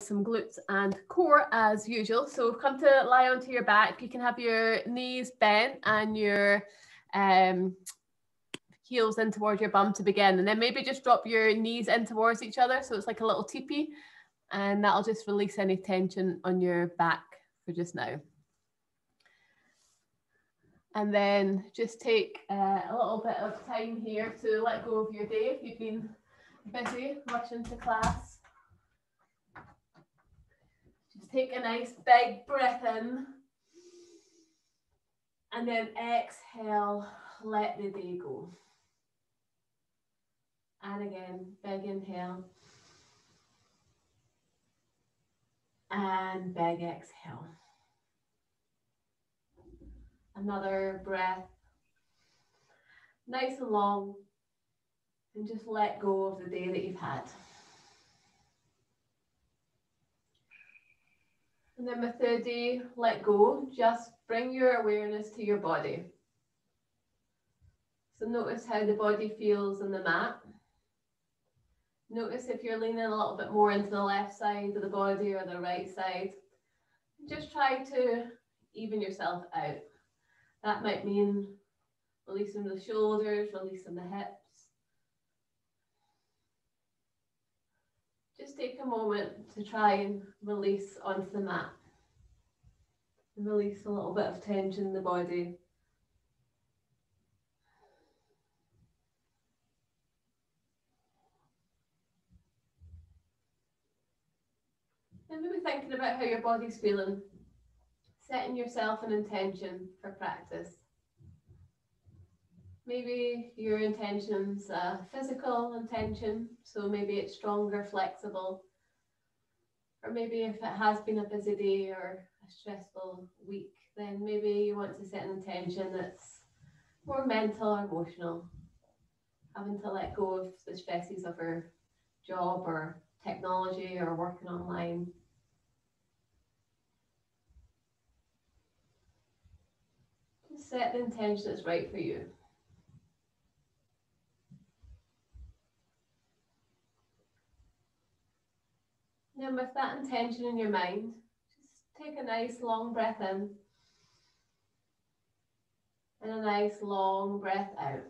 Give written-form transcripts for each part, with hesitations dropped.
some glutes and core as usual. So come to lie onto your back. You can have your knees bent and your heels in towards your bum to begin, and then maybe just drop your knees in towards each other so it's like a little teepee, and that'll just release any tension on your back for just now. And then just take a little bit of time here to let go of your day if you've been busy rushing to class. Just take a nice big breath in, and then exhale, let the day go. And again, big inhale. And big exhale. Another breath. Nice and long. And just let go of the day that you've had. And then with the day let go, just bring your awareness to your body. So notice how the body feels on the mat. Notice if you're leaning a little bit more into the left side of the body or the right side. Just try to even yourself out. That might mean releasing the shoulders, releasing the hips. Just take a moment to try and release onto the mat. And release a little bit of tension in the body. And maybe thinking about how your body's feeling, setting yourself an intention for practice. Maybe your intention's a physical intention, so maybe it's stronger, flexible. Or maybe if it has been a busy day or a stressful week, then maybe you want to set an intention that's more mental or emotional, having to let go of the stresses of our job or technology or working online. Just set the intention that's right for you. Then with that intention in your mind, just take a nice long breath in and a nice long breath out.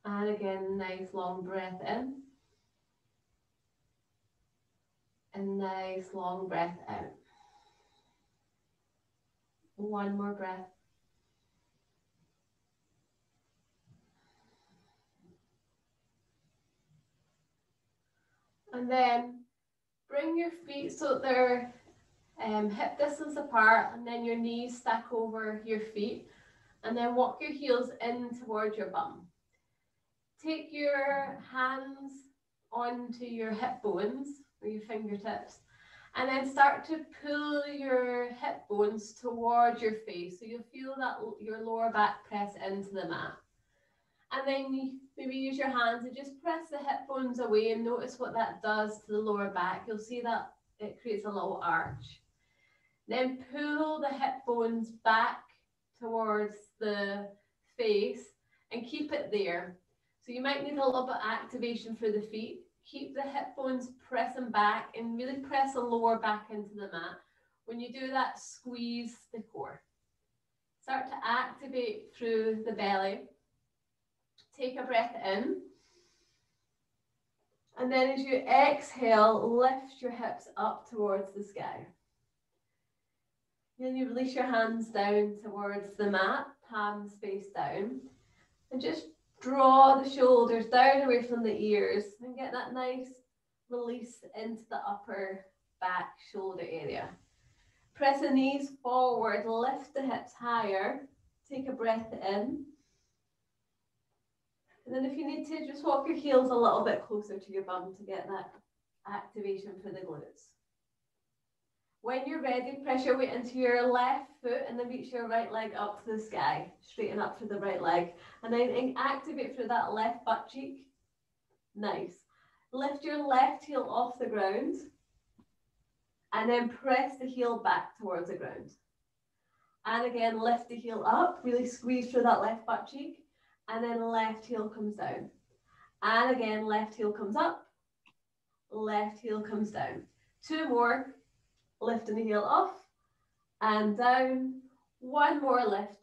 And again, nice long breath in and nice long breath out. One more breath. And then bring your feet so that they're hip distance apart, and then your knees stack over your feet, and then walk your heels in towards your bum. Take your hands onto your hip bones or your fingertips, and then start to pull your hip bones towards your face. So you'll feel that your lower back press into the mat. And then you maybe use your hands and just press the hip bones away and notice what that does to the lower back. You'll see that it creates a little arch. Then pull the hip bones back towards the face and keep it there. So you might need a little bit of activation for the feet. Keep the hip bones pressing back and really press the lower back into the mat. When you do that, squeeze the core. Start to activate through the belly. Take a breath in. And then as you exhale, lift your hips up towards the sky. Then you release your hands down towards the mat, palms face down. And just draw the shoulders down away from the ears and get that nice release into the upper back shoulder area. Press the knees forward, lift the hips higher. Take a breath in. And then if you need to, just walk your heels a little bit closer to your bum to get that activation for the glutes. When you're ready, press your weight into your left foot and then reach your right leg up to the sky. Straighten up for the right leg. And then activate through that left butt cheek. Nice. Lift your left heel off the ground. And then press the heel back towards the ground. And again, lift the heel up. Really squeeze through that left butt cheek. And then left heel comes down. And again, left heel comes up. left heel comes down. 2 more, lifting the heel off and down. 1 more lift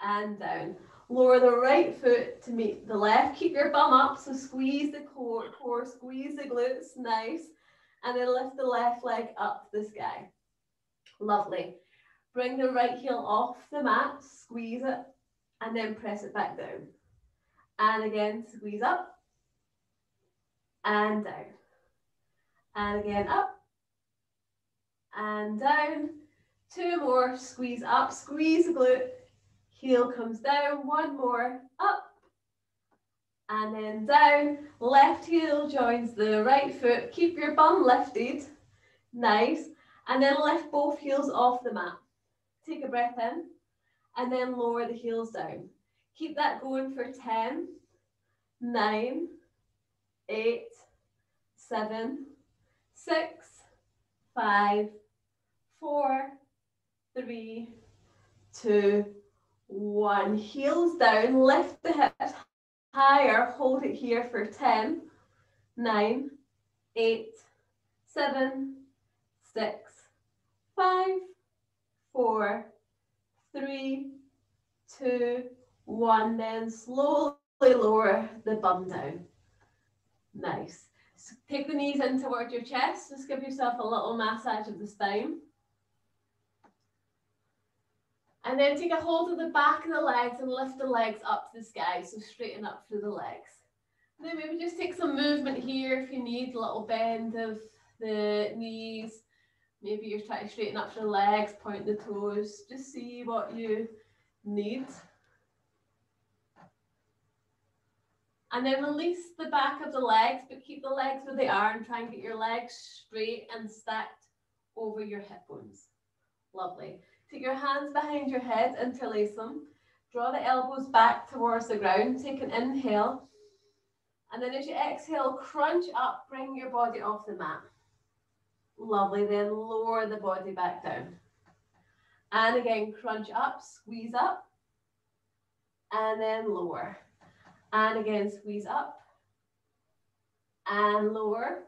and down. Lower the right foot to meet the left. Keep your bum up, so squeeze the core, squeeze the glutes, nice. And then lift the left leg up to the sky. Lovely. Bring the right heel off the mat, squeeze it, and then press it back down. And again, squeeze up and down. And again, up and down. 2 more, squeeze up, squeeze the glute. Heel comes down, 1 more, up and then down. Left heel joins the right foot. Keep your bum lifted, nice. And then lift both heels off the mat. Take a breath in and then lower the heels down. Keep that going for 10, 9, 8, 7, 6, 5, 4, 3, 2, 1. Heels down, lift the hips higher, hold it here for 10, 9, 8, 7, 6, 5, 4, 3, 2, 1. Then slowly lower the bum down. Nice. So take the knees in towards your chest. Just give yourself a little massage of the spine. And then take a hold of the back of the legs and lift the legs up to the sky. So straighten up through the legs. And then maybe just take some movement here if you need, a little bend of the knees. Maybe you're trying to straighten up through the legs, point the toes. Just see what you need. And then release the back of the legs, but keep the legs where they are and try and get your legs straight and stacked over your hip bones. Lovely. Take your hands behind your head, interlace them. Draw the elbows back towards the ground. Take an inhale. And then as you exhale, crunch up, bring your body off the mat. Lovely. Then lower the body back down. And again, crunch up, squeeze up. And then lower. And again, squeeze up. And lower.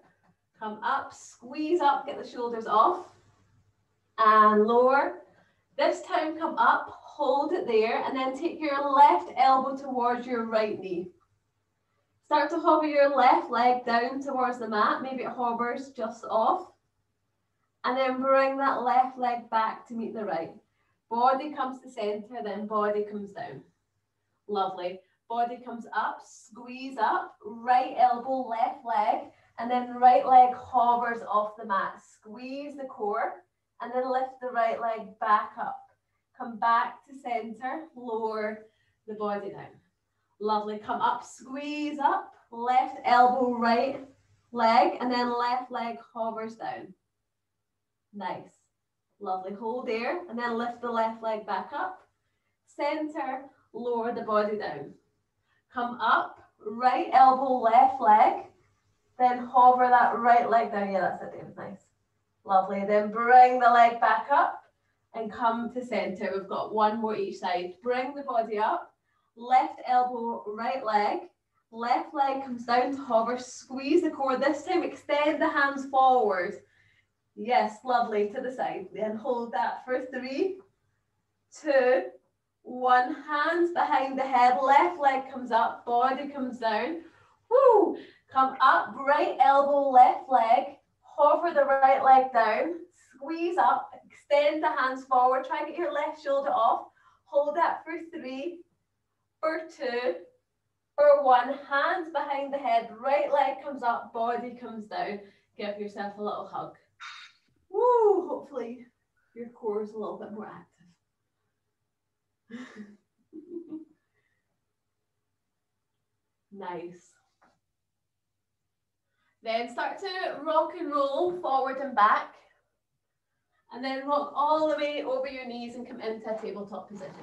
Come up, squeeze up, get the shoulders off. And lower. This time come up, hold it there, and then take your left elbow towards your right knee. Start to hover your left leg down towards the mat. Maybe it hovers just off. And then bring that left leg back to meet the right. Body comes to center, then body comes down. Lovely. Body comes up, squeeze up, right elbow, left leg, and then right leg hovers off the mat. Squeeze the core. And then lift the right leg back up. Come back to center, lower the body down. Lovely, come up, squeeze up, left elbow, right leg, and then left leg hovers down. Nice, lovely, hold there, and then lift the left leg back up. Center, lower the body down. Come up, right elbow, left leg, then hover that right leg down. Yeah, that's it, David, nice. Lovely, then bring the leg back up and come to center. We've got 1 more each side. Bring the body up, left elbow, right leg, left leg comes down to hover, squeeze the core. This time extend the hands forward. Yes, lovely, to the side. Then hold that for 3, 2, 1. Hands behind the head, left leg comes up, body comes down. Woo! Come up, right elbow, left leg. Hover the right leg down, squeeze up, extend the hands forward, try to get your left shoulder off, hold that for 3, for 2, for 1, hands behind the head, right leg comes up, body comes down, give yourself a little hug. Woo, hopefully your core is a little bit more active. Nice. Then start to rock and roll forward and back. And then rock all the way over your knees and come into a tabletop position.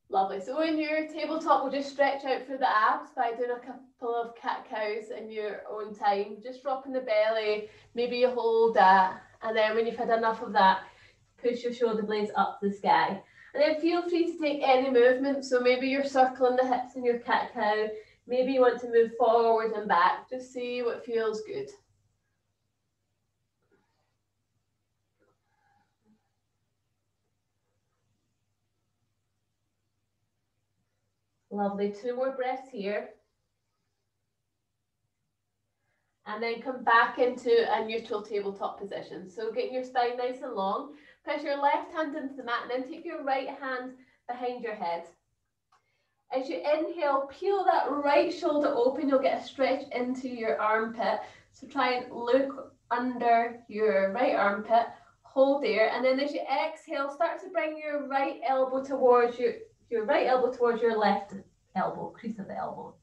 Lovely. So in your tabletop, we'll just stretch out through the abs by doing a couple of cat-cows in your own time. Just dropping the belly, maybe you hold that. And then when you've had enough of that, push your shoulder blades up to the sky. And then feel free to take any movement. So maybe you're circling the hips in your cat-cow. Maybe you want to move forward and back. Just see what feels good. Lovely. 2 more breaths here. And then come back into a neutral tabletop position. So getting your spine nice and long. Press your left hand into the mat and then take your right hand behind your head. As you inhale, peel that right shoulder open. You'll get a stretch into your armpit. So try and look under your right armpit. Hold there. And then as you exhale, start to bring your right elbow towards your right elbow towards your left elbow, crease of the elbow.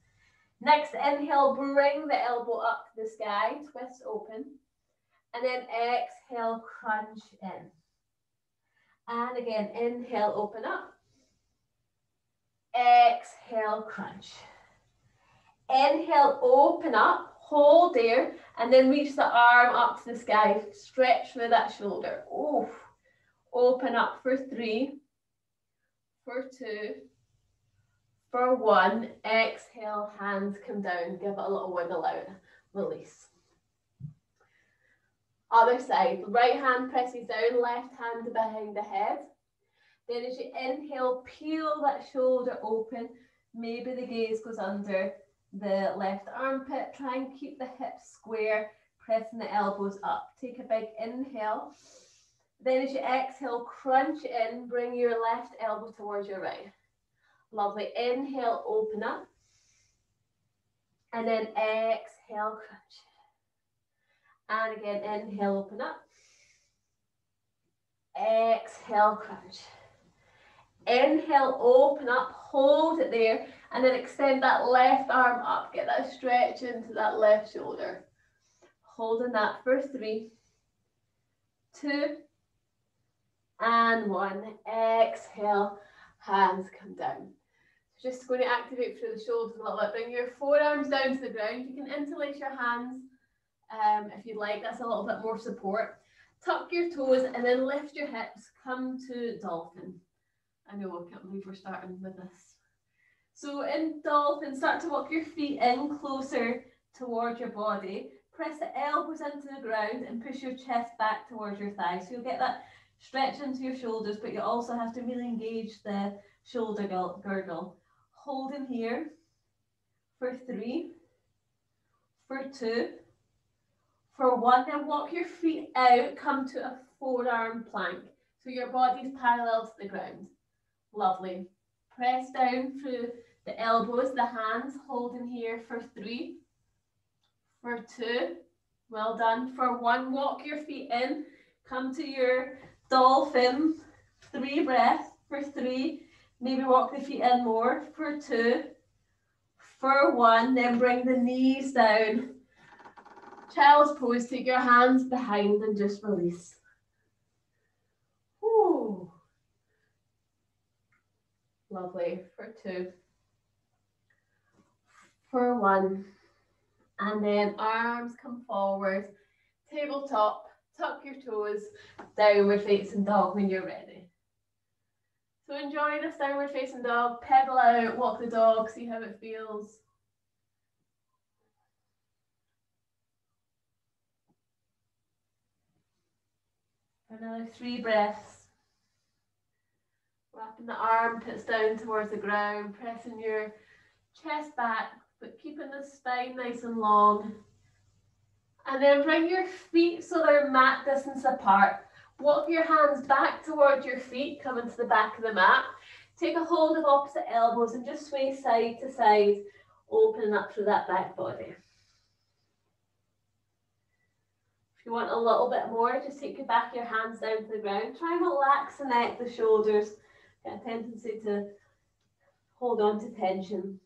Next inhale, bring the elbow up to the sky, twist open. And then exhale, crunch in. And again, inhale, open up. Exhale, crunch. Inhale, open up, hold there, and then reach the arm up to the sky. Stretch through that shoulder. Oof. Open up for 3, for 2, for 1. Exhale, hands come down. Give it a little wiggle out. Release. Other side. Right hand presses down, left hand behind the head. Then as you inhale, peel that shoulder open. Maybe the gaze goes under the left armpit. Try and keep the hips square, pressing the elbows up. Take a big inhale. Then as you exhale, crunch in. Bring your left elbow towards your right. Lovely. Inhale, open up. And then exhale, crunch. And again, inhale, open up. Exhale, crunch. Inhale, open up, hold it there, and then extend that left arm up. Get that stretch into that left shoulder. Holding that for 3, 2, and 1. Exhale, hands come down. Just going to activate through the shoulders a little bit. Bring your forearms down to the ground. You can interlace your hands if you'd like. That's a little bit more support. Tuck your toes and then lift your hips. Come to dolphin. I know, I can't believe we're starting with this. So in dolphin, start to walk your feet in closer towards your body. Press the elbows into the ground and push your chest back towards your thighs. So you'll get that stretch into your shoulders, but you also have to really engage the shoulder girdle. Hold in here for 3, for 2, for 1. Then walk your feet out, come to a forearm plank. So your body's parallel to the ground. Lovely. Press down through the elbows, the hands, hold in here for 3, for 2, well done. For 1, walk your feet in, come to your dolphin, 3 breaths, for 3, maybe walk the feet in more, for 2, for 1, then bring the knees down. Child's pose, take your hands behind and just release. Ooh. Lovely. For 2, for 1, and then arms come forward, tabletop, tuck your toes, downward facing dog when you're ready. So enjoy this downward facing dog, pedal out, walk the dog, see how it feels. Another 3 breaths. Wrapping the armpits down towards the ground, pressing your chest back, but keeping the spine nice and long. And then bring your feet so they're mat distance apart. Walk your hands back towards your feet, coming to the back of the mat. Take a hold of opposite elbows and just sway side to side, opening up through that back body. If you want a little bit more, just take your back of your hands down to the ground. Try and relax the neck, the shoulders. Get a tendency to hold on to tension.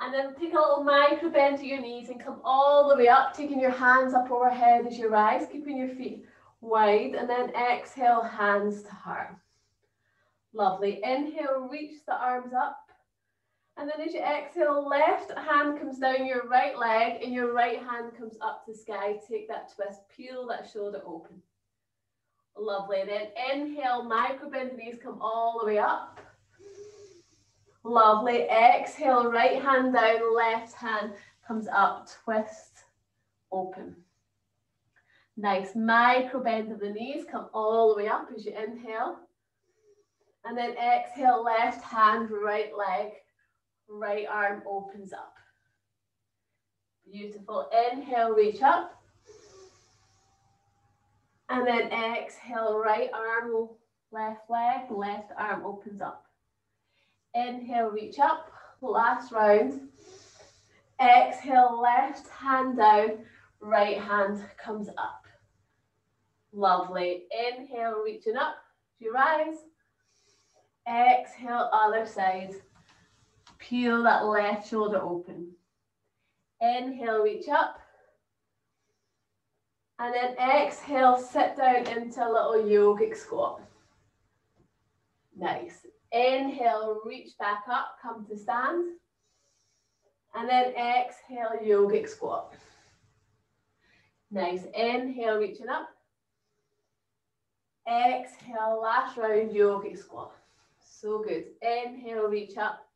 And then take a little micro bend to your knees and come all the way up, taking your hands up overhead as you rise, keeping your feet wide, and then exhale, hands to heart. Lovely. Inhale, reach the arms up. And then as you exhale, left hand comes down your right leg and your right hand comes up to the sky. Take that twist, peel that shoulder open. Lovely. Then inhale, micro bend the knees, come all the way up. Lovely. Exhale, right hand down, left hand comes up, twist, open. Nice. Micro bend of the knees, come all the way up as you inhale. And then exhale, left hand, right leg, right arm opens up. Beautiful. Inhale, reach up. And then exhale, right arm, left leg, left arm opens up. Inhale, reach up. Last round. Exhale, left hand down, right hand comes up. Lovely. Inhale, reaching up. You rise. Exhale, other side. Peel that left shoulder open. Inhale, reach up. And then exhale, sit down into a little yogic squat. Nice. Inhale, reach back up, come to stand. And then exhale, yogic squat. Nice. Inhale, reaching up. Exhale, last round, yogic squat. So good. Inhale, reach up.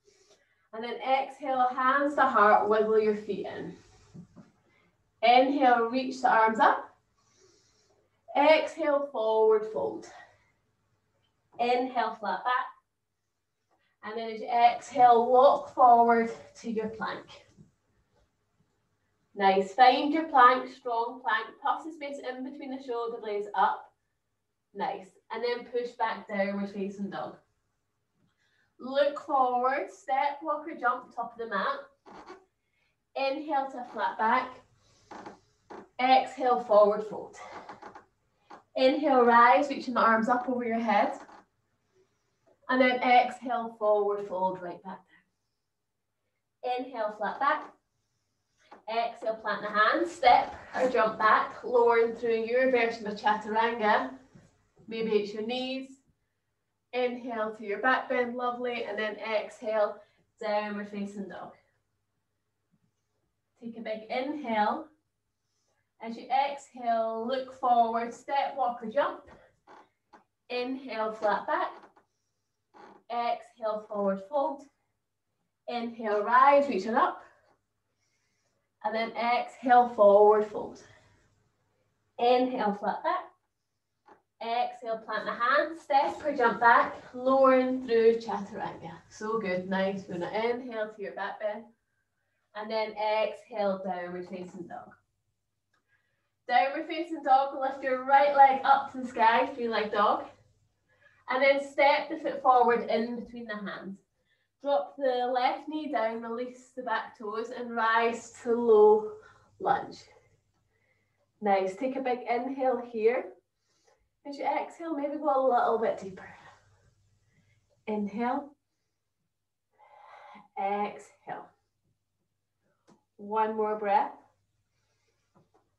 And then exhale, hands to heart, wiggle your feet in. Inhale, reach the arms up. Exhale, forward fold. Inhale, flat back. And then as you exhale, walk forward to your plank. Nice. Find your plank, strong plank. Puff the space in between the shoulder blades up. Nice. And then push back downward facing dog. Look forward, step, walk or jump, top of the mat. Inhale to flat back. Exhale, forward fold. Inhale, rise, reaching the arms up over your head. And then exhale, forward fold, right back down. Inhale, flat back. Exhale, plant the hands, step or jump back, lowering through your version of chaturanga. Maybe it's your knees. Inhale to your back bend, lovely. And then exhale, downward facing dog. Take a big inhale. As you exhale, look forward, step, walk or jump. Inhale, flat back. Exhale, forward fold. Inhale, rise, reaching up. And then exhale, forward fold. Inhale, flat back. Exhale, plant the hands, step or jump back, lowering through chaturanga. So good, nice. We're gonna inhale to your back bend. And then exhale, downward facing dog. Downward facing dog, lift your right leg up to the sky, three-leg dog. And then step the foot forward in between the hands. Drop the left knee down, release the back toes, and rise to low lunge. Nice. Take a big inhale here. As you exhale, maybe go a little bit deeper. Inhale. Exhale. One more breath.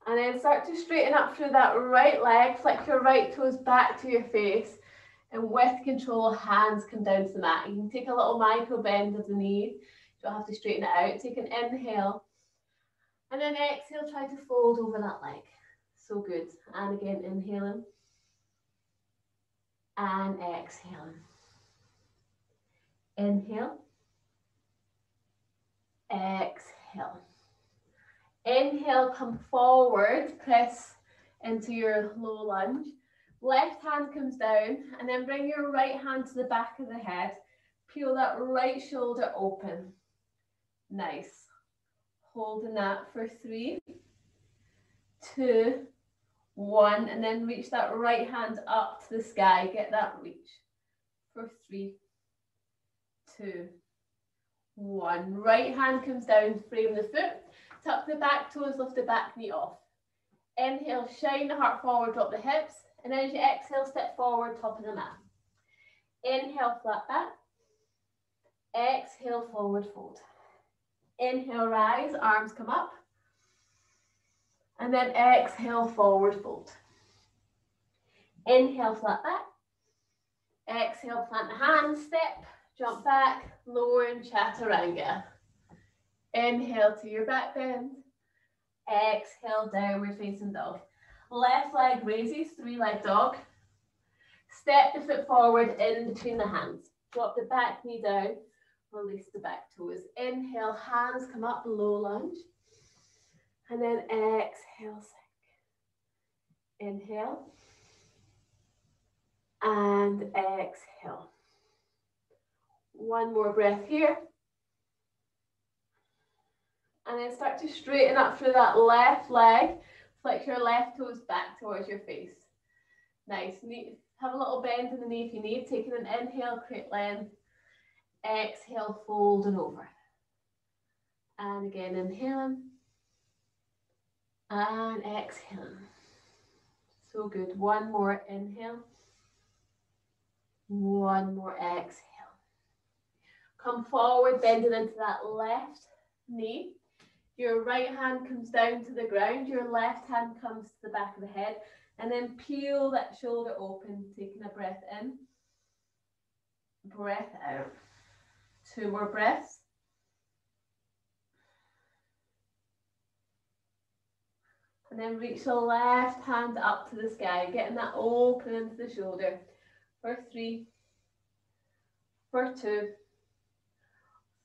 And then start to straighten up through that right leg. Flick your right toes back to your face. And with control, hands come down to the mat. You can take a little micro bend of the knees. You don't have to straighten it out. Take an inhale. And then exhale, try to fold over that leg. So good. And again, inhaling. And exhaling. Inhale. Exhale. Inhale, come forward, press into your low lunge. Left hand comes down, and then bring your right hand to the back of the head. Peel that right shoulder open. Nice. Holding that for 3, 2, 1, and then reach that right hand up to the sky. Get that reach for 3, 2, 1. Right hand comes down, frame the foot. Tuck the back toes, lift the back knee off. Inhale, shine the heart forward, drop the hips. And then as you exhale, step forward, top of the mat. Inhale, flat back. Exhale, forward fold. Inhale, rise, arms come up. And then exhale, forward fold. Inhale, flat back. Exhale, plant the hands, step, jump back, lower in chaturanga. Inhale to your back bend. Exhale, downward facing dog. Left leg raises, 3-leg dog. Step the foot forward in between the hands. Drop the back knee down. Release the back toes. Inhale, hands come up, low lunge. And then exhale, sink. Inhale. And exhale. One more breath here. And then start to straighten up through that left leg. Flex your left toes back towards your face. Nice. Have a little bend in the knee if you need. Taking an inhale, create length. Exhale, fold and over. And again, inhaling. And exhaling. So good. One more inhale. One more exhale. Come forward, bending into that left knee. Your right hand comes down to the ground. Your left hand comes to the back of the head. And then peel that shoulder open, taking a breath in. Breath out. Two more breaths. And then reach the left hand up to the sky, getting that open into the shoulder. For 3, for 2,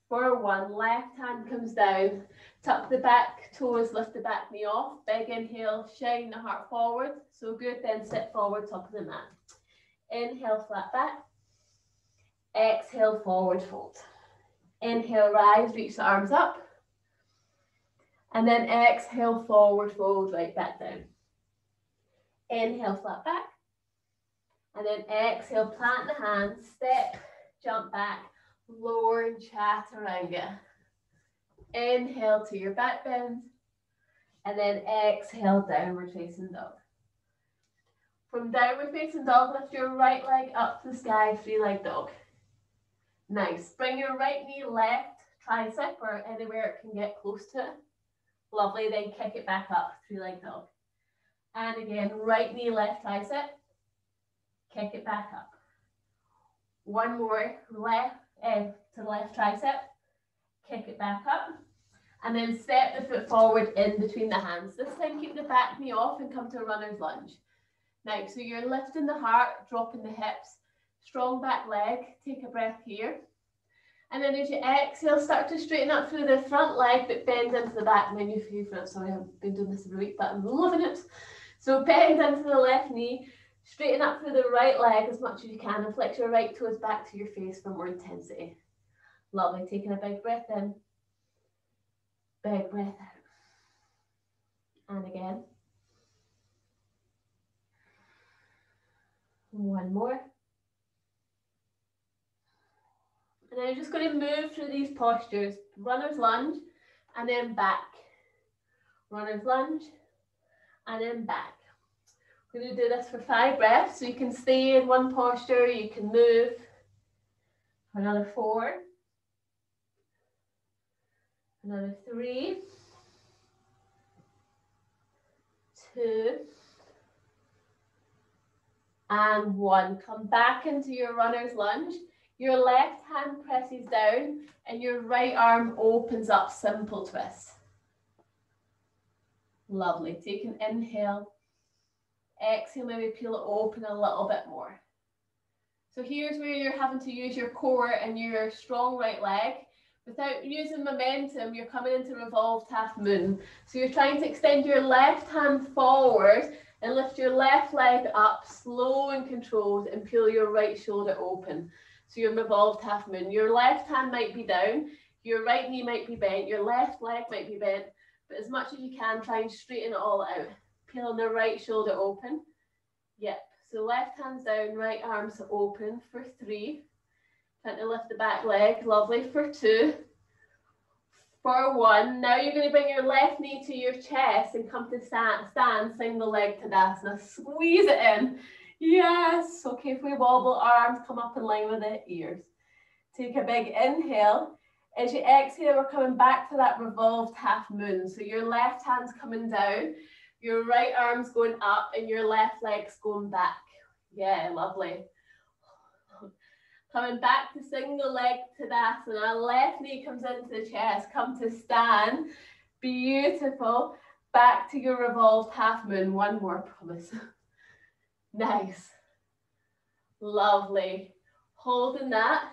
for 1. Left hand comes down. Tuck the back toes, lift the back knee off. Big inhale, shine the heart forward. So good, then sit forward, top of the mat. Inhale, flat back. Exhale, forward fold. Inhale, rise, reach the arms up. And then exhale, forward fold, right back down. Inhale, flat back. And then exhale, plant the hands, step, jump back, lower and chaturanga. Inhale to your back bend. And then exhale, downward facing dog. From downward facing dog, lift your right leg up to the sky, 3-leg dog. Nice. Bring your right knee left tricep or anywhere it can get close to it. Lovely. Then kick it back up, 3-leg dog. And again, right knee left tricep. Kick it back up. One more, left to the left tricep. Kick it back up. And then step the foot forward in between the hands. This time keep the back knee off and come to a runner's lunge. Now, so you're lifting the heart, dropping the hips. Strong back leg, take a breath here. And then as you exhale, start to straighten up through the front leg, but bend into the back. My new favourite, sorry, I've been doing this every week, but I'm loving it. So bend into the left knee, straighten up through the right leg as much as you can, and flex your right toes back to your face for more intensity. Lovely, taking a big breath in, big breath out. And again. One more. And then you're just going to move through these postures. Runner's lunge, and then back. Runner's lunge, and then back. We're going to do this for 5 breaths. So you can stay in one posture, you can move. For another 4. Another 3. 2. And 1. Come back into your runner's lunge. Your left hand presses down and your right arm opens up, simple twist. Lovely. Take an inhale. Exhale, maybe peel it open a little bit more. So here's where you're having to use your core and your strong right leg. Without using momentum, you're coming into revolved half moon. So you're trying to extend your left hand forward and lift your left leg up, slow and controlled, and peel your right shoulder open. So your revolved half moon. Your left hand might be down, your right knee might be bent, your left leg might be bent, but as much as you can, try and straighten it all out. Peeling the right shoulder open. Yep, so left hand's down, right arm's open for 3. Trying to lift the back leg, lovely, for 2. For 1. Now you're going to bring your left knee to your chest and come to stand single leg Tadasana. Squeeze it in. Yes. Okay, if we wobble, arms come up in line with the ears. Take a big inhale. As you exhale, we're coming back to that revolved half moon. So your left hand's coming down, your right arm's going up, and your left leg's going back. Yeah, lovely. Coming back to single leg Tadasana. Left knee comes into the chest. Come to stand. Beautiful. Back to your revolved half moon. One more, promise. Nice. Lovely. Holding that.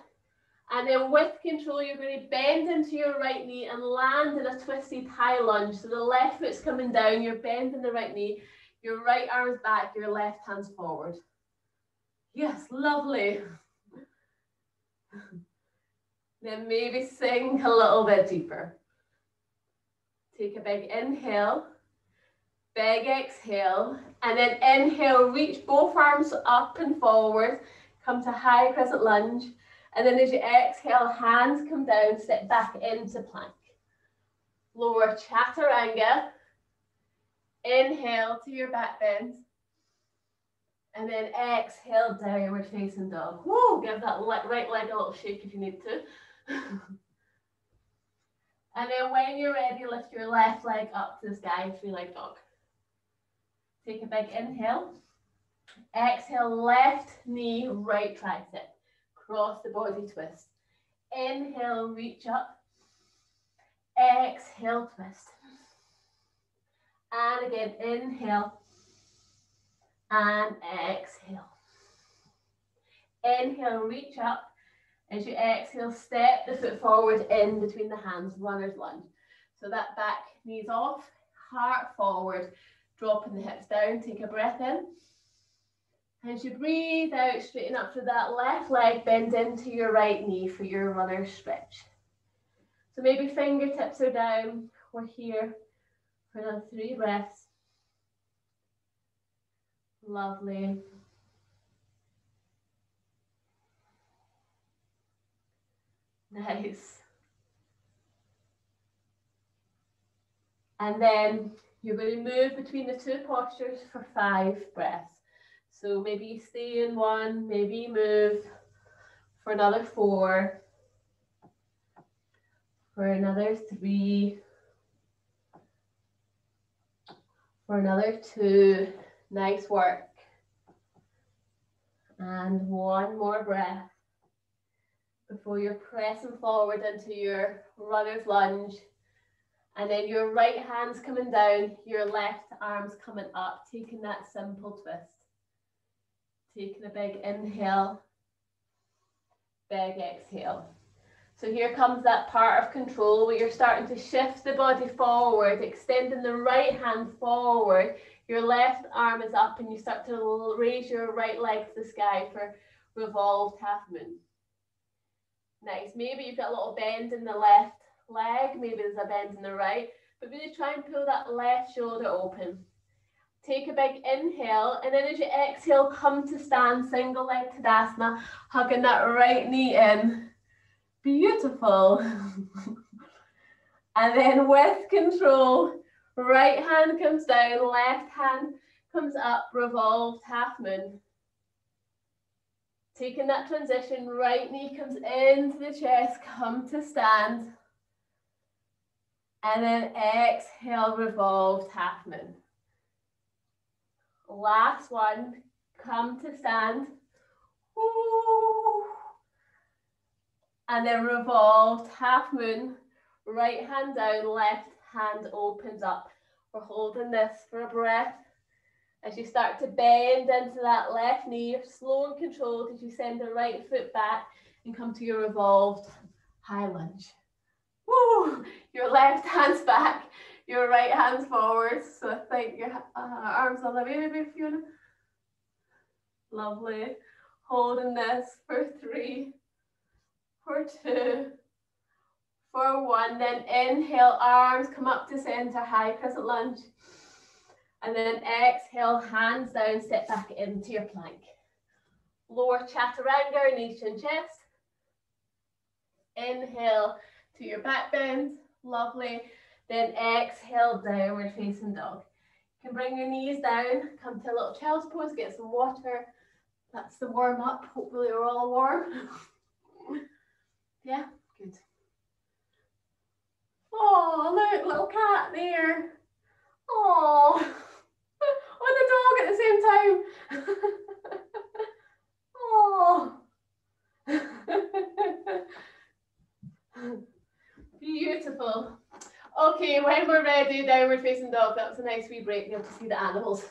And then with control, you're going to bend into your right knee and land in a twisted high lunge. So the left foot's coming down, you're bending the right knee, your right arm's back, your left hand's forward. Yes, lovely. Then maybe sink a little bit deeper. Take a big inhale, big exhale, and then inhale, reach both arms up and forward, come to high crescent lunge. And then as you exhale, hands come down, step back into plank. Lower chaturanga. Inhale to your back bend. And then exhale, downward facing dog. Whoa, give that right leg a little shake if you need to. And then when you're ready, lift your left leg up to the sky, three-leg dog. Take a big inhale. Exhale, left knee, right tricep. Cross the body twist. Inhale, reach up. Exhale, twist. And again, inhale. And exhale. Inhale, reach up. As you exhale, step the foot forward in between the hands, runner's lunge. So that back knee's off, heart forward, dropping the hips down. Take a breath in. As you breathe out, straighten up through that left leg, bend into your right knee for your runner's stretch. So maybe fingertips are down. We're here for another 3 breaths. Lovely. Nice. And then you're going to move between the 2 postures for 5 breaths. So maybe you stay in 1, maybe you move for another 4, for another 3, for another 2. Nice work. And 1 more breath before you're pressing forward into your runner's lunge. And then your right hand's coming down, your left arm's coming up, taking that simple twist. Taking a big inhale, big exhale. So here comes that part of control where you're starting to shift the body forward, extending the right hand forward. Your left arm is up and you start to raise your right leg to the sky for revolved half moon. Nice. Maybe you've got a little bend in the left leg, maybe there's a bend in the right, but really try and pull that left shoulder open. Take a big inhale, and then as you exhale, come to stand, single leg Tadasana, hugging that right knee in. Beautiful. And then with control, right hand comes down, left hand comes up, revolved half moon. Taking that transition, right knee comes into the chest, come to stand. And then exhale, revolved half moon. Last one, come to stand. Woo. And then revolved half moon, right hand down, left hand opens up. We're holding this for a breath. As you start to bend into that left knee, you're slow and controlled as you send the right foot back and come to your revolved high lunge. Woo! Your left hand's back, your right hand's forward. So I think your arms on the way, maybe if you want to. Lovely. Holding this for 3, for 2, for 1. Then inhale, arms come up to center, high crescent lunge. And then exhale, hands down, step back into your plank. Lower chaturanga, knees and chest. Inhale to your back bend, lovely. Then exhale, downward facing dog. You can bring your knees down, come to a little child's pose, get some water. That's the warm up. Hopefully you're all warm. Yeah, good. Oh, look, little cat there. Oh, and the dog at the same time. Oh. Beautiful. Okay, when we're ready, downward facing dog. That was a nice wee break. You have to see the animals.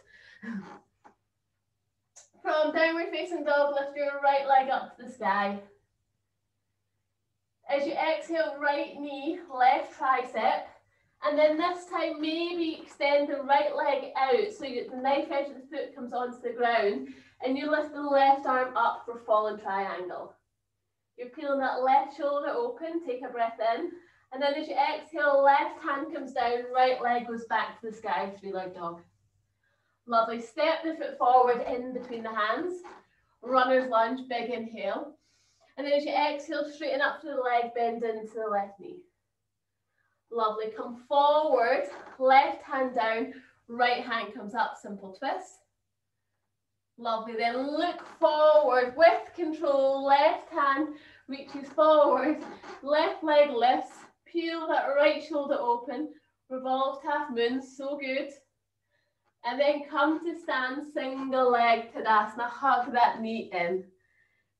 From downward facing dog, lift your right leg up to the sky. As you exhale, right knee, left tricep. And then this time, maybe extend the right leg out so the knife edge of the foot comes onto the ground. And you lift the left arm up for fallen triangle. You're peeling that left shoulder open, take a breath in. And then as you exhale, left hand comes down, right leg goes back to the sky, three-leg dog. Lovely. Step the foot forward in between the hands. Runner's lunge, big inhale. And then as you exhale, straighten up to the leg, bend into the left knee. Lovely. Come forward, left hand down, right hand comes up, simple twist. Lovely. Then look forward with control, left hand reaches forward, left leg lifts, peel that right shoulder open, revolved half moon, so good. And then come to stand, single leg Tadasana, hug that knee in.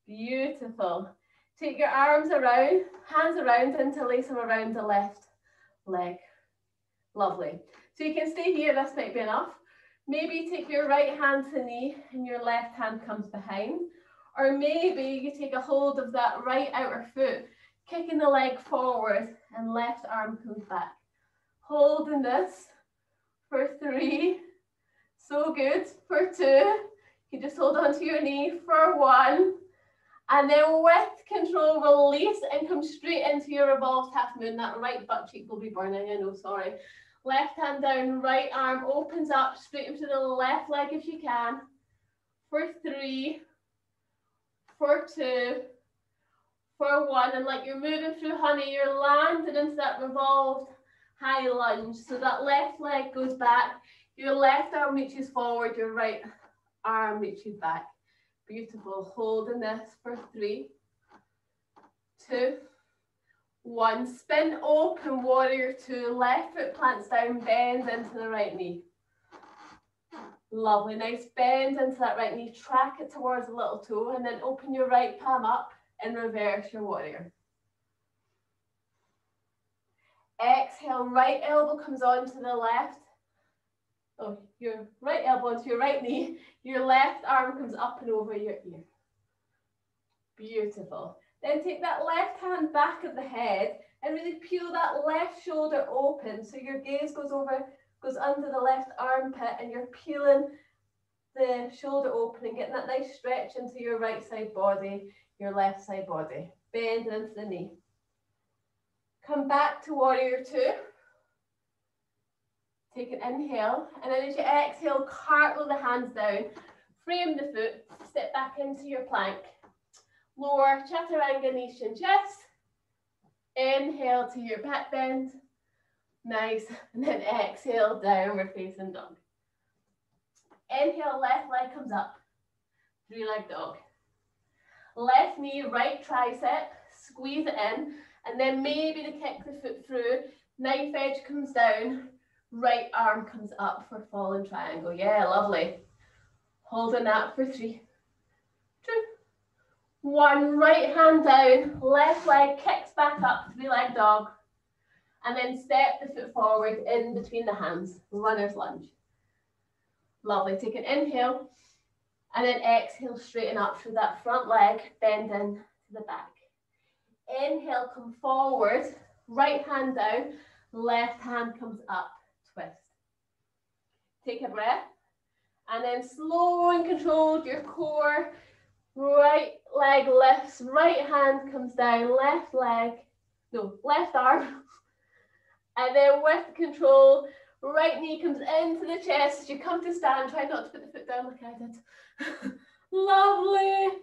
Beautiful. Take your arms around, hands around, interlace them around the left leg. Lovely. So you can stay here, this might be enough. Maybe take your right hand to the knee and your left hand comes behind. Or maybe you take a hold of that right outer foot, kicking the leg forward and left arm comes back. Holding this for 3. So good. For 2. You just hold onto your knee for 1. And then with control, release and come straight into your revolved half moon. That right butt cheek will be burning, I know, sorry. Left hand down, right arm opens up, straight into the left leg if you can. For 3, for 2, for 1. And like you're moving through honey, you're landing into that revolved high lunge. So that left leg goes back, your left arm reaches forward, your right arm reaches back. Beautiful. Holding this for 3, 2, 1. Spin open, warrior 2. Left foot plants down, bend into the right knee. Lovely. Nice bend into that right knee. Track it towards the little toe and then open your right palm up and reverse your warrior. Exhale, right elbow comes onto the left. Oh, your right elbow onto your right knee. Your left arm comes up and over your ear. Beautiful. Then take that left hand back of the head and really peel that left shoulder open so your gaze goes under the left armpit and you're peeling the shoulder open and getting that nice stretch into your right side body, your left side body. Bend into the knee. Come back to warrior 2. Take an inhale, and then as you exhale, cartwheel the hands down, frame the foot, step back into your plank. Lower chaturanga, knees and chest. Inhale to your back bend. Nice. And then exhale, downward facing dog. Inhale, left leg comes up. 3-leg dog. Left knee, right tricep, squeeze it in, and then maybe to kick the foot through, knife edge comes down, right arm comes up for fallen triangle. Yeah, lovely. Holding that for 3, 2, 1. Right hand down, left leg kicks back up, 3-leg dog. And then step the foot forward in between the hands, runner's lunge. Lovely. Take an inhale, and then exhale, straighten up through that front leg, bend in to the back. Inhale, come forward, right hand down, left hand comes up. Twist. Take a breath and then slow and controlled your core. Right leg lifts, right hand comes down, left arm. And then with control, right knee comes into the chest. As you come to stand, try not to put the foot down like I did. Lovely.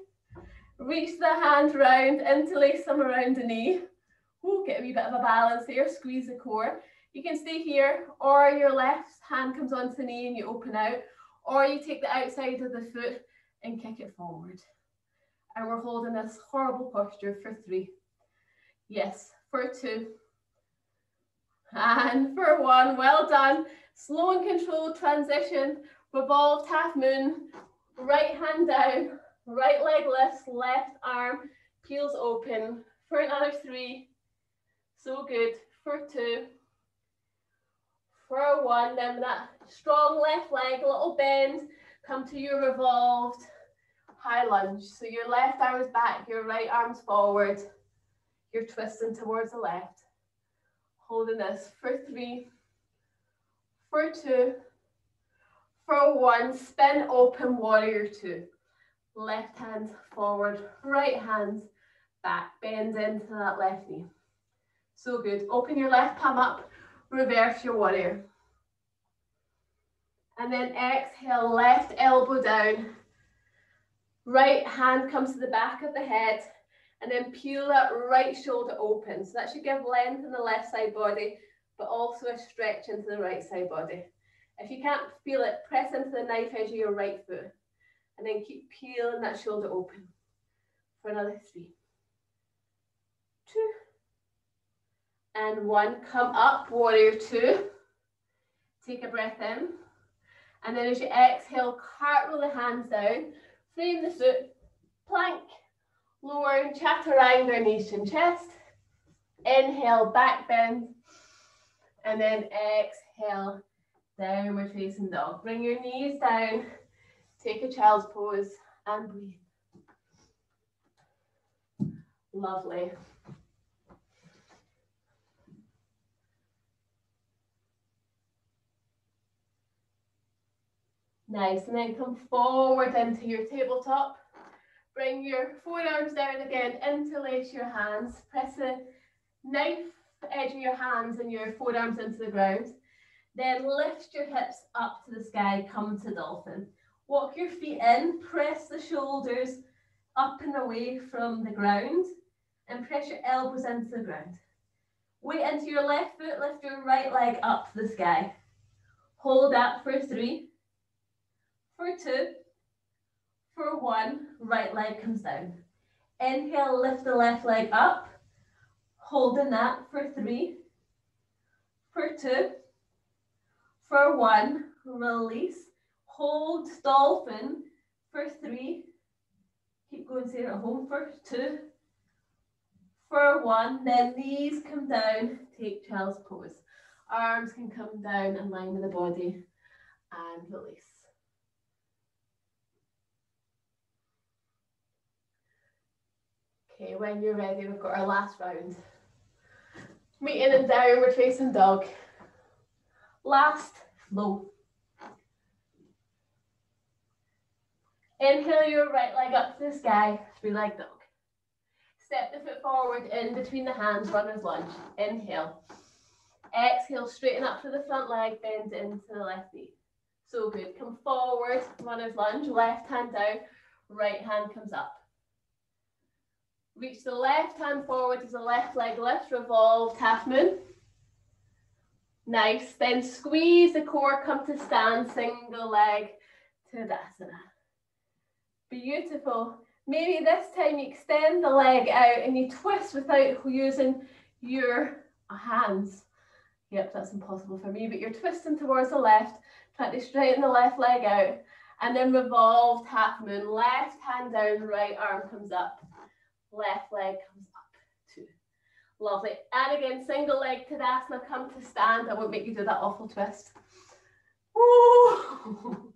Reach the hand round, interlace them around the knee. Ooh, get a wee bit of a balance here, squeeze the core. You can stay here, or your left hand comes onto the knee and you open out, or you take the outside of the foot and kick it forward. And we're holding this horrible posture for 3. Yes, for 2. And for 1, well done. Slow and controlled transition, revolved half moon, right hand down, right leg lifts, left arm peels open for another 3. So good. For 2. For 1, then with that strong left leg, a little bend, come to your revolved high lunge. So your left arm is back, your right arm's forward. You're twisting towards the left. Holding this for 3, for 2, for 1. Spin open, warrior 2. Left hand forward, right hand back. Bend into that left knee. So good. Open your left palm up, reverse your warrior. And then exhale, left elbow down. Right hand comes to the back of the head. And then peel that right shoulder open. So that should give length in the left side body, but also a stretch into the right side body. If you can't feel it, press into the knife edge of your right foot. And then keep peeling that shoulder open for another 3, 2, and 1. Come up, warrior 2. Take a breath in. And then as you exhale, cartwheel the hands down, frame the foot, plank, lower chaturanga, knees to chest. Inhale, back bend. And then exhale, downward facing dog. Bring your knees down, take a child's pose, and breathe. Lovely. Nice, and then come forward into your tabletop. Bring your forearms down again, interlace your hands. Press the knife edge of your hands and your forearms into the ground. Then lift your hips up to the sky, come to dolphin. Walk your feet in, press the shoulders up and away from the ground, and press your elbows into the ground. Weight into your left foot, lift your right leg up to the sky. Hold that for 3, for 2, for 1, right leg comes down. Inhale, lift the left leg up, holding that for 3, for 2, for 1, release. Hold dolphin for 3, keep going, stay at home for 2, for 1, then knees come down, take child's pose. Arms can come down in line with the body and release. Okay, when you're ready, we've got our last round. Meeting in downward facing dog. Last, low. Inhale your right leg up to the sky, 3-leg dog. Step the foot forward in between the hands, runner's lunge. Inhale. Exhale, straighten up to the front leg, bend into the left knee. So good. Come forward, runner's lunge, left hand down, right hand comes up. Reach the left hand forward as the left leg lifts, revolve, half moon. Nice. Then squeeze the core, come to stand, single leg, Tadasana. Beautiful. Maybe this time you extend the leg out and you twist without using your hands. Yep, that's impossible for me, but you're twisting towards the left, trying to straighten the left leg out, and then revolved half moon. Left hand down, right arm comes up. Left leg comes up, 2. Lovely. And again, single leg Tadasana, come to stand. I won't make you do that awful twist. Woo!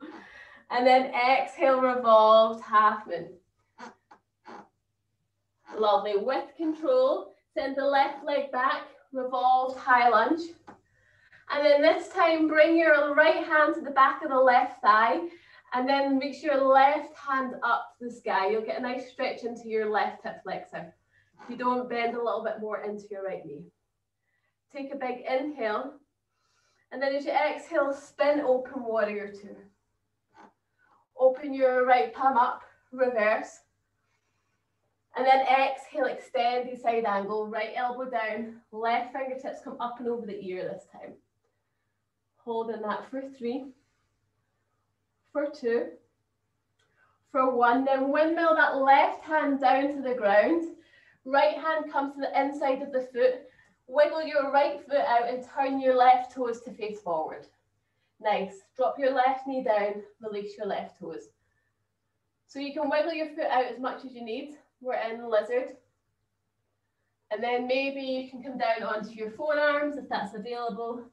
And then exhale, revolved, half moon. Lovely. With control, send the left leg back, revolved, high lunge. And then this time, bring your right hand to the back of the left thigh, and then reach your left hand up to the sky. You'll get a nice stretch into your left hip flexor. If you don't, bend a little bit more into your right knee. Take a big inhale. And then as you exhale, spin open, warrior 2. Open your right palm up, reverse. And then exhale, extend the side angle, right elbow down, left fingertips come up and over the ear this time. Holding that for 3, for 2, for 1. Then windmill that left hand down to the ground. Right hand comes to the inside of the foot. Wiggle your right foot out and turn your left toes to face forward. Nice. Drop your left knee down, release your left toes. So you can wiggle your foot out as much as you need. We're in lizard. And then maybe you can come down onto your forearms if that's available.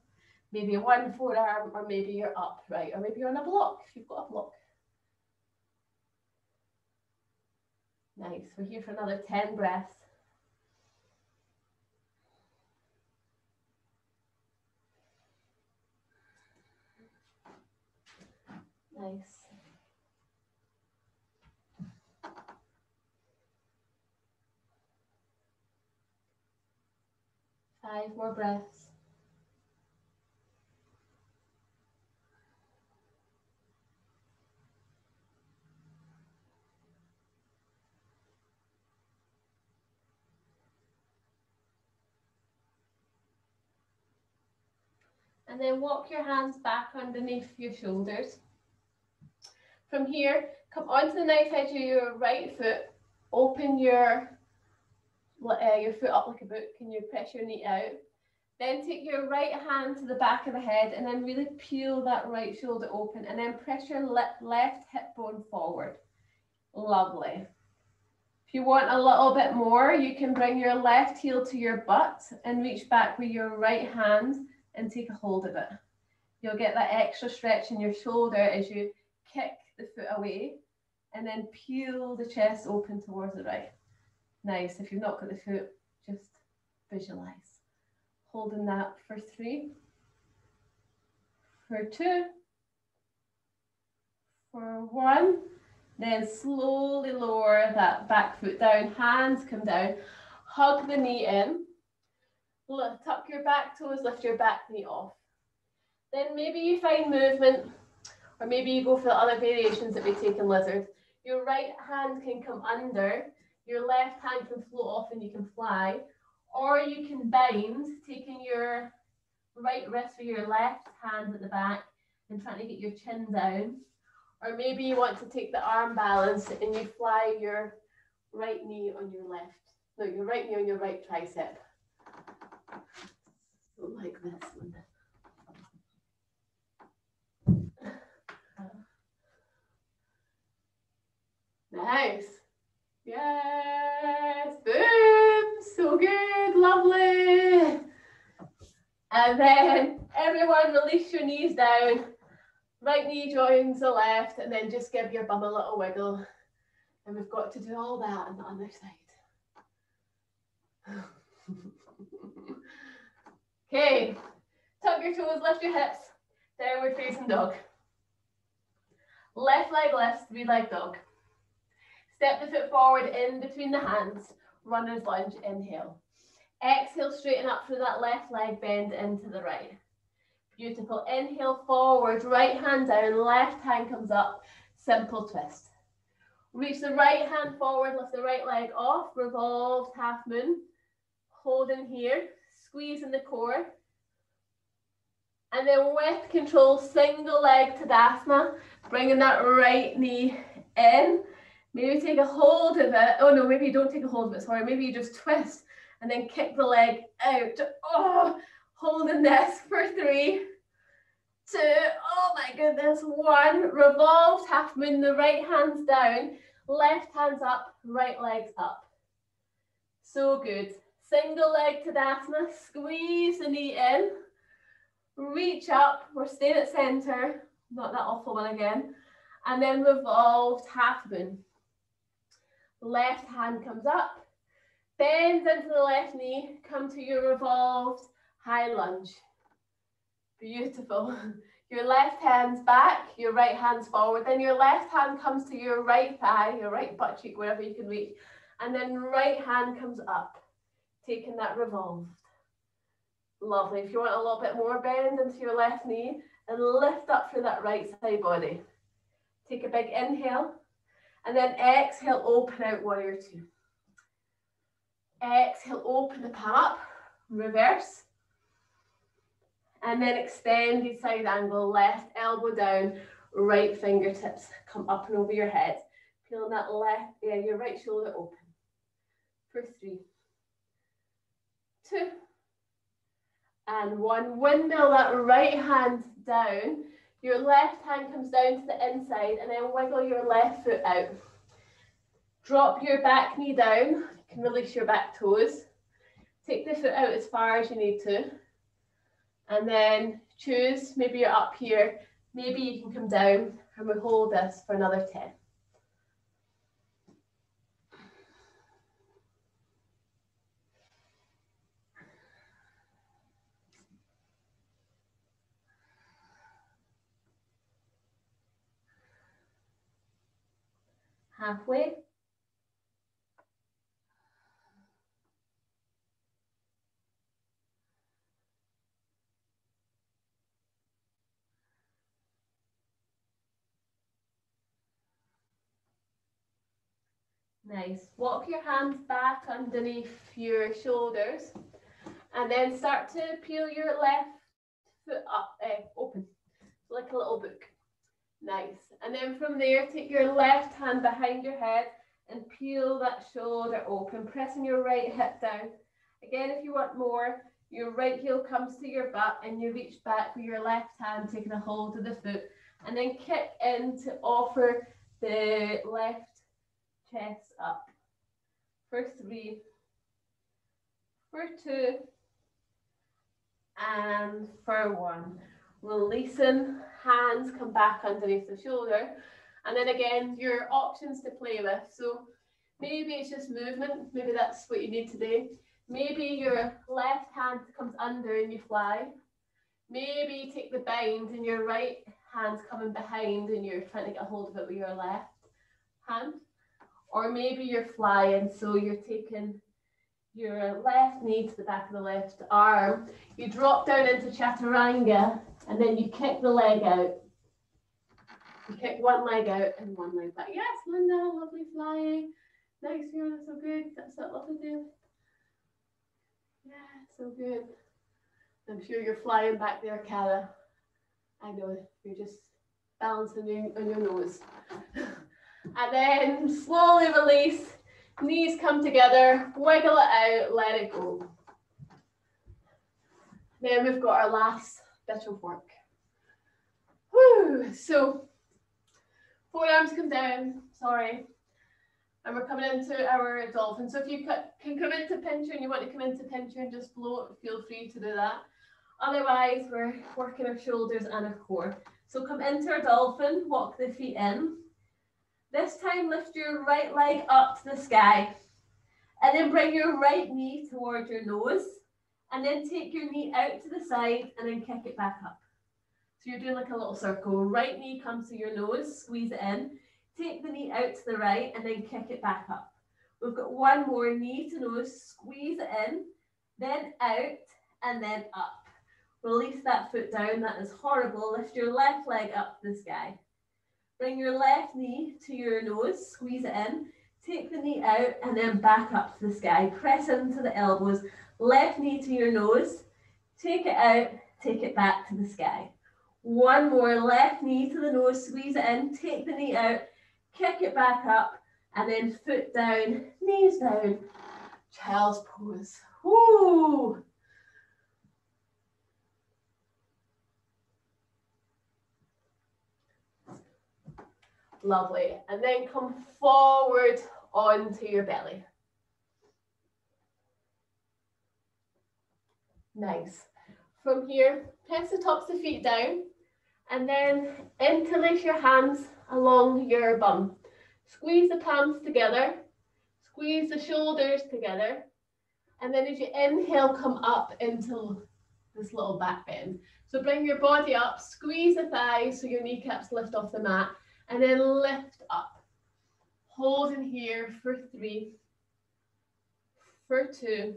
Maybe one forearm, or maybe you're upright, or maybe you're on a block if you've got a block. Nice. We're here for another 10 breaths. Nice. 5 more breaths. And then walk your hands back underneath your shoulders. From here, come onto the knife edge of your right foot. Open your foot up like a book and you press your knee out. Then take your right hand to the back of the head and then really peel that right shoulder open and then press your left hip bone forward. Lovely. If you want a little bit more, you can bring your left heel to your butt and reach back with your right hand and take a hold of it. You'll get that extra stretch in your shoulder as you kick the foot away and then peel the chest open towards the right. Nice. If you've not got the foot, just visualize. Holding that for 3, for 2, for 1. Then slowly lower that back foot down, hands come down, hug the knee in, tuck your back toes, lift your back knee off. Then maybe you find movement, or maybe you go for the other variations that we take in lizard. Your right hand can come under, your left hand can float off and you can fly, or you can bind, taking your right wrist with your left hand at the back and trying to get your chin down. Or maybe you want to take the arm balance and you fly your right knee on your left. No, your right knee on your right tricep. So like this one. Nice. Yes. Boom. So good. Lovely. And then everyone release your knees down. Right knee joins the left, and then just give your bum a little wiggle. And we've got to do all that on the other side. Okay, tuck your toes, lift your hips, downward facing dog. Left leg lifts, 3-leg dog. Step the foot forward in between the hands, runner's lunge, inhale. Exhale, straighten up through that left leg, bend into the right. Beautiful. Inhale forward, right hand down, left hand comes up, simple twist. Reach the right hand forward, lift the right leg off, revolved half moon. Hold in here, squeeze in the core. And then with control, single leg Tadasana, bringing that right knee in. Maybe take a hold of it. Oh no, maybe you don't take a hold of it, sorry. Maybe you just twist and then kick the leg out. Oh, holding this for 3, 2, oh my goodness, 1. Revolved half moon, the right hand's down, left hand's up, right leg's up. So good. Single leg Tadasana, squeeze the knee in, reach up, we're staying at center, not that awful one again, and then revolved half moon. Left hand comes up, bend into the left knee, come to your revolved high lunge. Beautiful. Your left hand's back, your right hand's forward, then your left hand comes to your right thigh, your right butt cheek, wherever you can reach, and then right hand comes up, taking that revolved. Lovely. If you want a little bit more, bend into your left knee and lift up through that right side body. Take a big inhale, and then exhale, open out, warrior 2. Exhale, open the palm up, reverse. And then extended side angle, left elbow down, right fingertips come up and over your head. Feeling that your right shoulder open. For 3, 2, and 1. Windmill that right hand down. Your left hand comes down to the inside and then wiggle your left foot out. Drop your back knee down. You can release your back toes. Take the foot out as far as you need to. And then choose, maybe you're up here, maybe you can come down, and we hold this for another 10. halfway. Nice. Walk your hands back underneath your shoulders and then start to peel your left foot up, open, like a little book. Nice. And then from there, take your left hand behind your head and peel that shoulder open, pressing your right hip down. Again, if you want more, your right heel comes to your butt and you reach back with your left hand taking a hold of the foot, and then kick in to offer the left chest up. For 3, for 2, and for 1. Releasing, hands come back underneath the shoulder. And then again, your options to play with. So maybe it's just movement. Maybe that's what you need today. Maybe your left hand comes under and you fly. Maybe you take the bind and your right hand's coming behind and you're trying to get a hold of it with your left hand. Or maybe you're flying, so you're taking your left knee to the back of the left arm. You drop down into chaturanga and then you kick the leg out. You kick one leg out and one leg back. Yes, Linda, lovely flying. Nice, Fiona, so good. That's that lovely deal. Yeah, so good. I'm sure you're flying back there, Cara. I know, you're just balancing on your nose. And then slowly release. Knees come together, wiggle it out, let it go. Then we've got our last bit of work. Whew. So, forearms come down, sorry. And we're coming into our dolphin. So if you can come into pincher and you want to come into pincher and just float, feel free to do that. Otherwise, we're working our shoulders and our core. So come into our dolphin, walk the feet in. This time, lift your right leg up to the sky. And then bring your right knee towards your nose. And then take your knee out to the side and then kick it back up. So you're doing like a little circle. Right knee comes to your nose, squeeze it in. Take the knee out to the right and then kick it back up. We've got one more, knee to nose, squeeze it in, then out and then up. Release that foot down, that is horrible. Lift your left leg up to the sky. Bring your left knee to your nose, squeeze it in, take the knee out and then back up to the sky. Press into the elbows, left knee to your nose, take it out, take it back to the sky. One more, left knee to the nose, squeeze it in, take the knee out, kick it back up, and then foot down, knees down, child's pose. Woo! Lovely. And then come forward onto your belly. Nice. From here, press the tops of the feet down and then interlace your hands along your bum. Squeeze the palms together, squeeze the shoulders together, and then as you inhale, come up into this little back bend. So bring your body up, squeeze the thighs so your kneecaps lift off the mat, and then lift up. Hold in here for 3, for 2,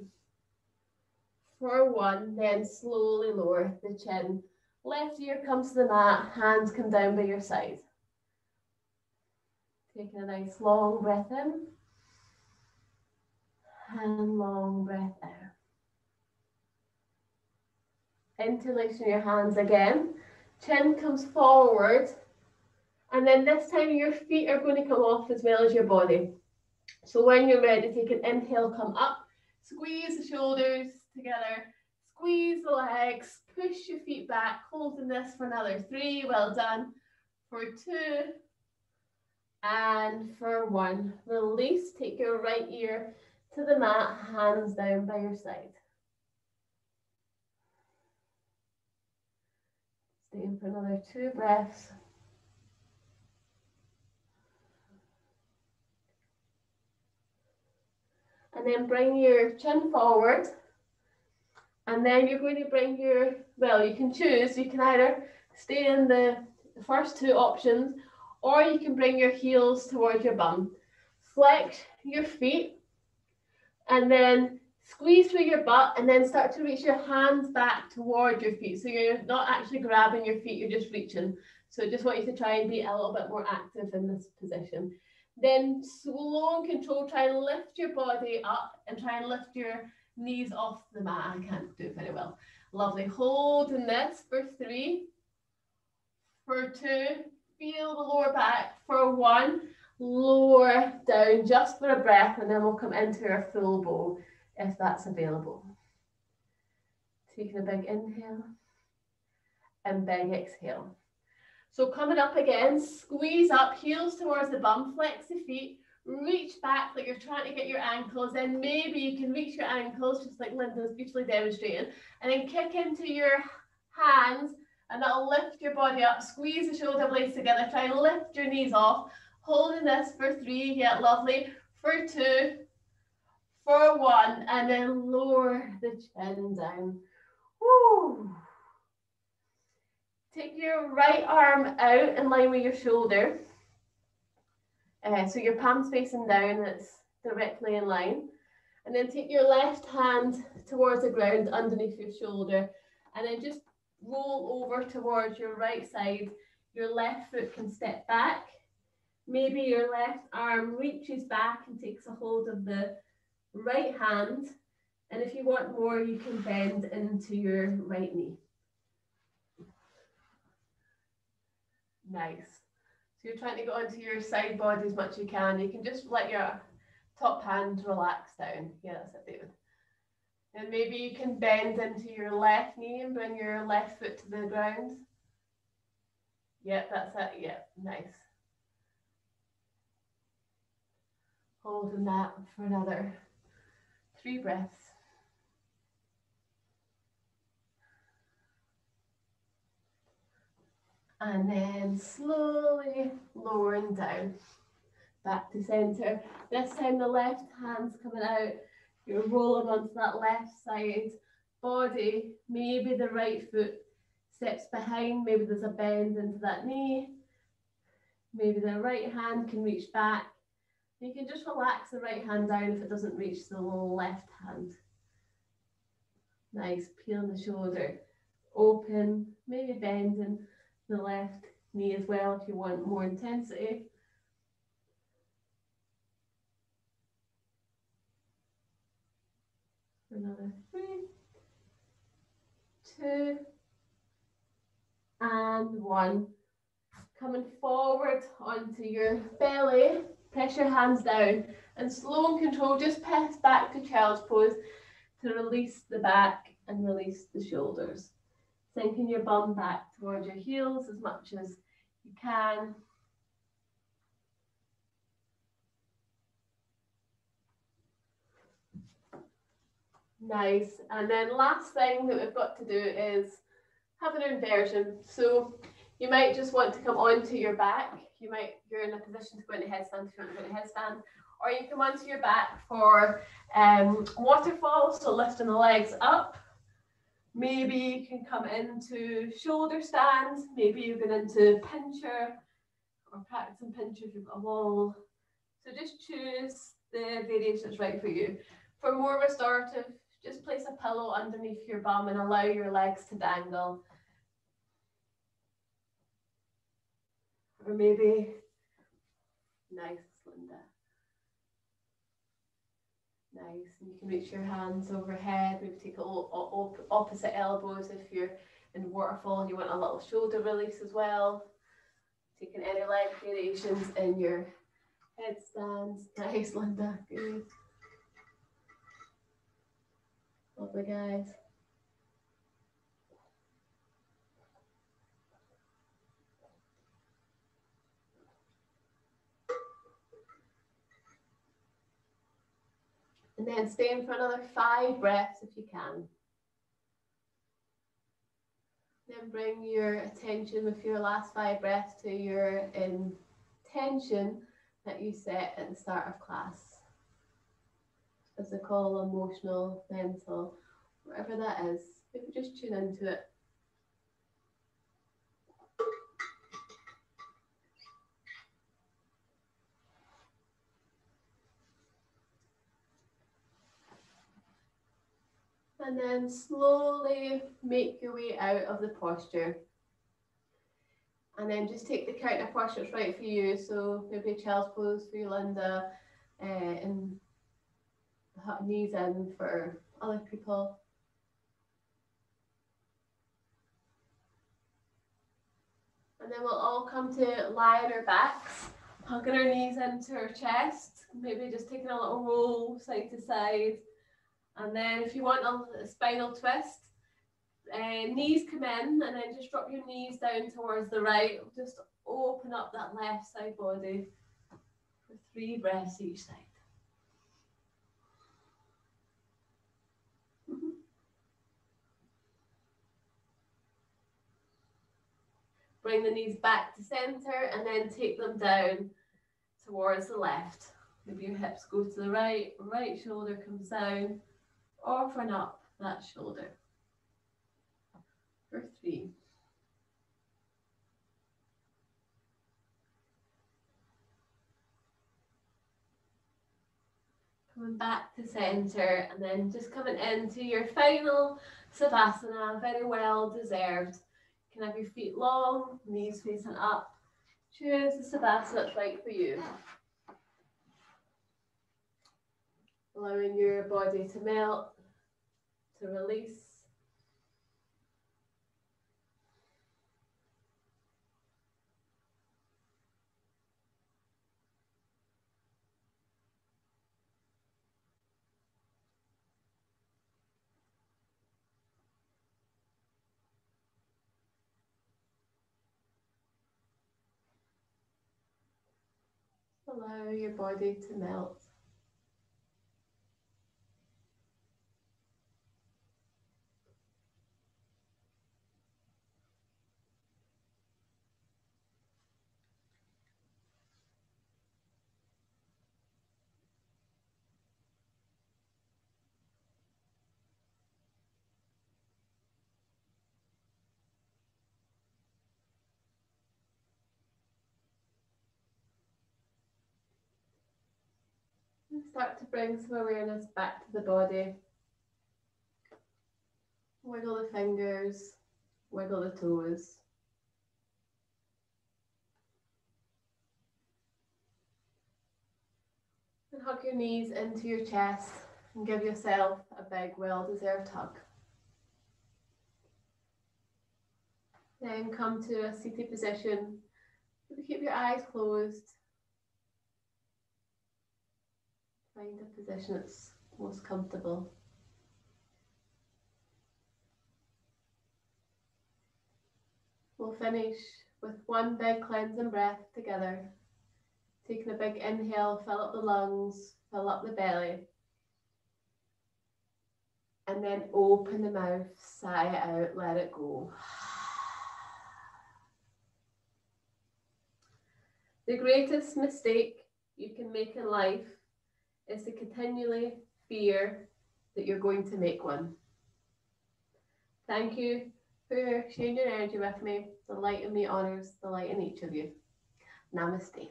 for 1, then slowly lower the chin. Left ear comes to the mat, hands come down by your side. Taking a nice long breath in, and long breath out. Interlacing your hands again, chin comes forward, and then this time your feet are going to come off as well as your body. So when you're ready, take an inhale, come up, squeeze the shoulders together, squeeze the legs, push your feet back, holding this for another 3, well done, for 2, and for 1. Release, take your right ear to the mat, hands down by your side. Stay in for another 2 breaths. And then bring your chin forward. And then you're going to bring your, well, you can choose, you can either stay in the first 2 options, or you can bring your heels towards your bum. Flex your feet and then squeeze through your butt and then start to reach your hands back toward your feet. So you're not actually grabbing your feet, you're just reaching. So I just want you to try and be a little bit more active in this position. Then slow and control, try and lift your body up and try and lift your knees off the mat. I can't do it very well. Lovely. Holding this for 3, for 2, feel the lower back, for 1, lower down just for a breath, and then we'll come into our full bow if that's available. Taking a big inhale and big exhale. So coming up again, squeeze up, heels towards the bum, flex the feet, reach back like you're trying to get your ankles, then maybe you can reach your ankles just like Linda's beautifully demonstrating, and then kick into your hands, and that'll lift your body up. Squeeze the shoulder blades together, try and lift your knees off, holding this for 3, yeah, lovely, for 2, for 1, and then lower the chin down. Woo. Take your right arm out in line with your shoulder. So your palm's facing down, it's directly in line. And then take your left hand towards the ground underneath your shoulder. And then just roll over towards your right side. Your left foot can step back. Maybe your left arm reaches back and takes a hold of the right hand. And if you want more, you can bend into your right knee. Nice. So you're trying to go onto your side body as much as you can. You can just let your top hand relax down. Yeah, that's it, David. And maybe you can bend into your left knee and bring your left foot to the ground. Yep, that's it. Yep, nice. Holding that for another 3 breaths. And then slowly lowering down, back to center. This time the left hand's coming out. You're rolling onto that left side body. Maybe the right foot steps behind. Maybe there's a bend into that knee. Maybe the right hand can reach back. You can just relax the right hand down if it doesn't reach the left hand. Nice, peeling the shoulder. Open, maybe bending the left knee as well if you want more intensity. Another 3, 2, and 1. Coming forward onto your belly, press your hands down, and slow and control, just press back to child's pose to release the back and release the shoulders. Sinking your bum back towards your heels as much as you can. Nice. And then last thing that we've got to do is have an inversion. So you might just want to come onto your back. You're in a position to go into headstand if you want to go into headstand. Or you come onto your back for waterfall, so lifting the legs up. Maybe you can come into shoulder stands. Maybe you're going into pincher or practicing pincher if you've got a wall. So just choose the variation that's right for you. For more restorative, just place a pillow underneath your bum and allow your legs to dangle. Or maybe, nice, Linda. Nice, and you can reach your hands overhead, maybe take a little opposite elbows if you're in waterfall and you want a little shoulder release as well. Taking any leg variations in your headstands. Nice, Linda, good. Lovely, guys. And then stay in for another 5 breaths if you can. Then bring your attention with your last 5 breaths to your intention that you set at the start of class. Physical, emotional, mental, whatever that is. Maybe just tune into it. And then slowly make your way out of the posture. And then just take the counter posture that's right for you. So maybe a child's pose for you, Linda, and knees in for other people. And then we'll all come to lie on our backs, hugging our knees into our chest, maybe just taking a little roll side to side. And then if you want a spinal twist, knees come in and then just drop your knees down towards the right. Just open up that left side body for 3 breaths each side. Bring the knees back to center and then take them down towards the left. Maybe your hips go to the right, right shoulder comes down, open up that shoulder. For 3. Coming back to center and then just coming into your final Savasana, very well deserved. You can have your feet long, knees facing up. Choose the Savasana that's right for you. Allowing your body to melt, to release. Allow your body to melt. And start to bring some awareness back to the body. Wiggle the fingers, wiggle the toes. And hug your knees into your chest and give yourself a big, well-deserved hug. Then come to a seated position. Keep your eyes closed. Find a position that's most comfortable. We'll finish with one big cleansing breath together. Taking a big inhale, fill up the lungs, fill up the belly. And then open the mouth, sigh it out, let it go. The greatest mistake you can make in life is to continually fear that you're going to make one. Thank you for sharing your energy with me. The light in me honors the light in each of you. Namaste.